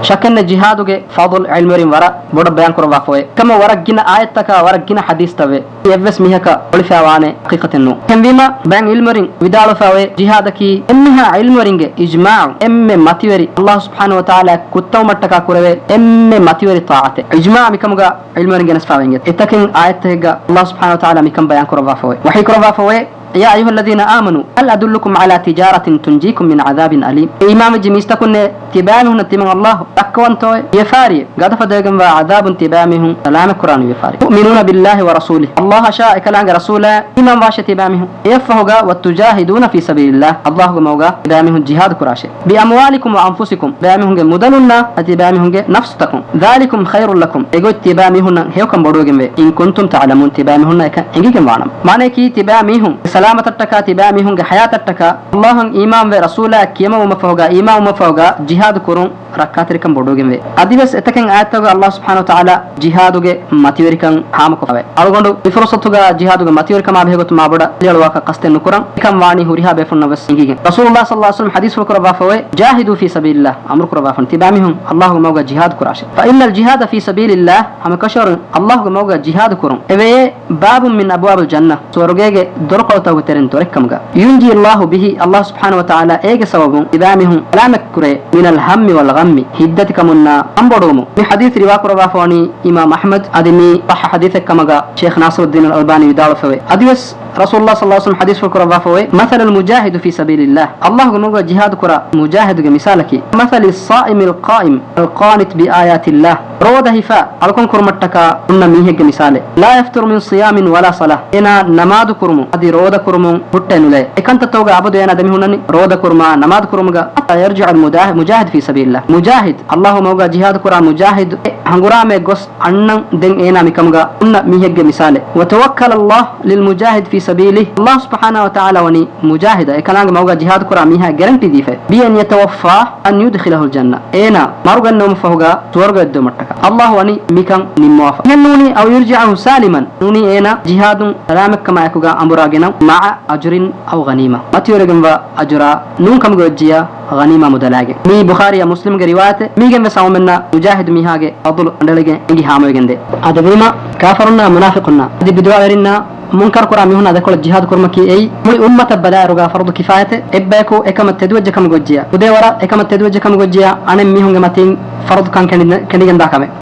شكن جهادك فضل علم ورين ورا بودا بيان كروا فوي كما ورا جنا آيتك ورا جنا حديث تبي يفس ميهك ولفا وانه حقيقة إنه كم بيما بيان علم ورين ودالو فوي جهادك إنها علم ورينج إجماع ماتيوري الله سبحانه وتعالى كتو متكا كروي ماتيوري طاعته إجماع مكمغا علم ورينج نسفاوينج اتكن آيتك الله سبحانه وتعالى مكم بيان كروا فوي وحي كروا فوي يا أيها الذين آمنوا هل أدلكم على تجارة تنجيكم من عذاب أليم إمام جميستكن تبامهم نتمن الله أكوان توي يفاري قد فدقم وعذاب تبامهم سلام القرآن يفاري تؤمنون بالله ورسوله الله شاء كلام رسوله إمام واش تبامهم يفهوغا وتجاهدون في سبيل الله الله موغا تبامهم جهاد كراشه بأموالكم وأنفسكم بامهم مدلنا تبامهم نفسكم ذلكم خير لكم إيغو تبامهم هيوكم بدوغم إن كنتم تعلمون تبامهم إنجيكم وانم معنى كي تبامهم سلامة التكا تبامهم حياة التكا الله إمام ورسوله كيما ومفهوغا إمام ومفهوغا جهاد كرون ركاتركم بدوغم أديبس اتكن آياتك الله سبحانه وتعالى جهادك ماتيوريكم حامكو فاوي ألغندو بفرصتك جهادك ماتيوريكم أبهغت ما بدا ليلواك قصتن نكرم كم واني هوريها بفن بس إنجيكم رسول الله صلى الله عليه وسلم حديث وكربا فاوي جاهدوا في سبيل الله أمر كربا فن تبامهم الله موغا جهاد كراشه فإن الجهاد في سبيل الله هم كشر الله موغا جهاد كرم إبه باب من أبواب الجنة سورغيغ درقو توترن توركمغا ينجي الله به الله سبحانه وتعالى إيغ سبب تبامهم كلامك كري من الهم والغم هدتكم منا أمبرومو في حديث رواك رفافوني إمام أحمد أدمي صح حديثك كما شيخ ناصر الدين الألباني يدعو فوي أديوس رسول الله صلى الله عليه وسلم حديث فكرة فوي مثل المجاهد في سبيل الله الله نوغا جهاد كرة مجاهد مثالك مثل الصائم القائم القانت بآيات الله روض هفاء ألكم كرمتك أن ميهج مثال لا يفتر من صيام ولا صلاة إنا نماد كرمو أدي روض كرمو بطن لي إكانت توقع عبدو أنا دمي هناني روض كرما نماد كرمغا حتى يرجع المجاهد في سبيل الله مجاهد الله موغا جهاد كرة مجاهد هنغرام غس أنن دين إنا مكمغا أن ميهج مثال وتوكل الله للمجاهد في سبيله الله سبحانه وتعالى وني مجاهد إكلام موغا جهاد كرة ميها جرنتي ديفه بأن يتوفى أن يدخله الجنة إنا مارغن نوم فوقا تورغ الدمتك الله وني ميكان نموافق نوني أو يرجعه سالما نوني إنا جهاد سلامك كما يكوغا أمراغنا مع أجر أو غنيمة ما تيورغن أجرا نون كم جوجيا غنيمة مدلاجة مي بخاري مسلم رواية ميجن بساو منا مجاهد ميهاجة أضل أندلجة إنجي هامو جندي هذا بما كافرنا منافقنا هذه بدوارنا منكر كرامي هنا ذكر الجهاد كرمكي أي مي أمة بدأ رجع فرض كفاية إباكو إكمل تدوج كم جوجيا ودي ورا إكمل تدوج كم جوجيا أنا ميهم جماتين فرض كان جندا كمه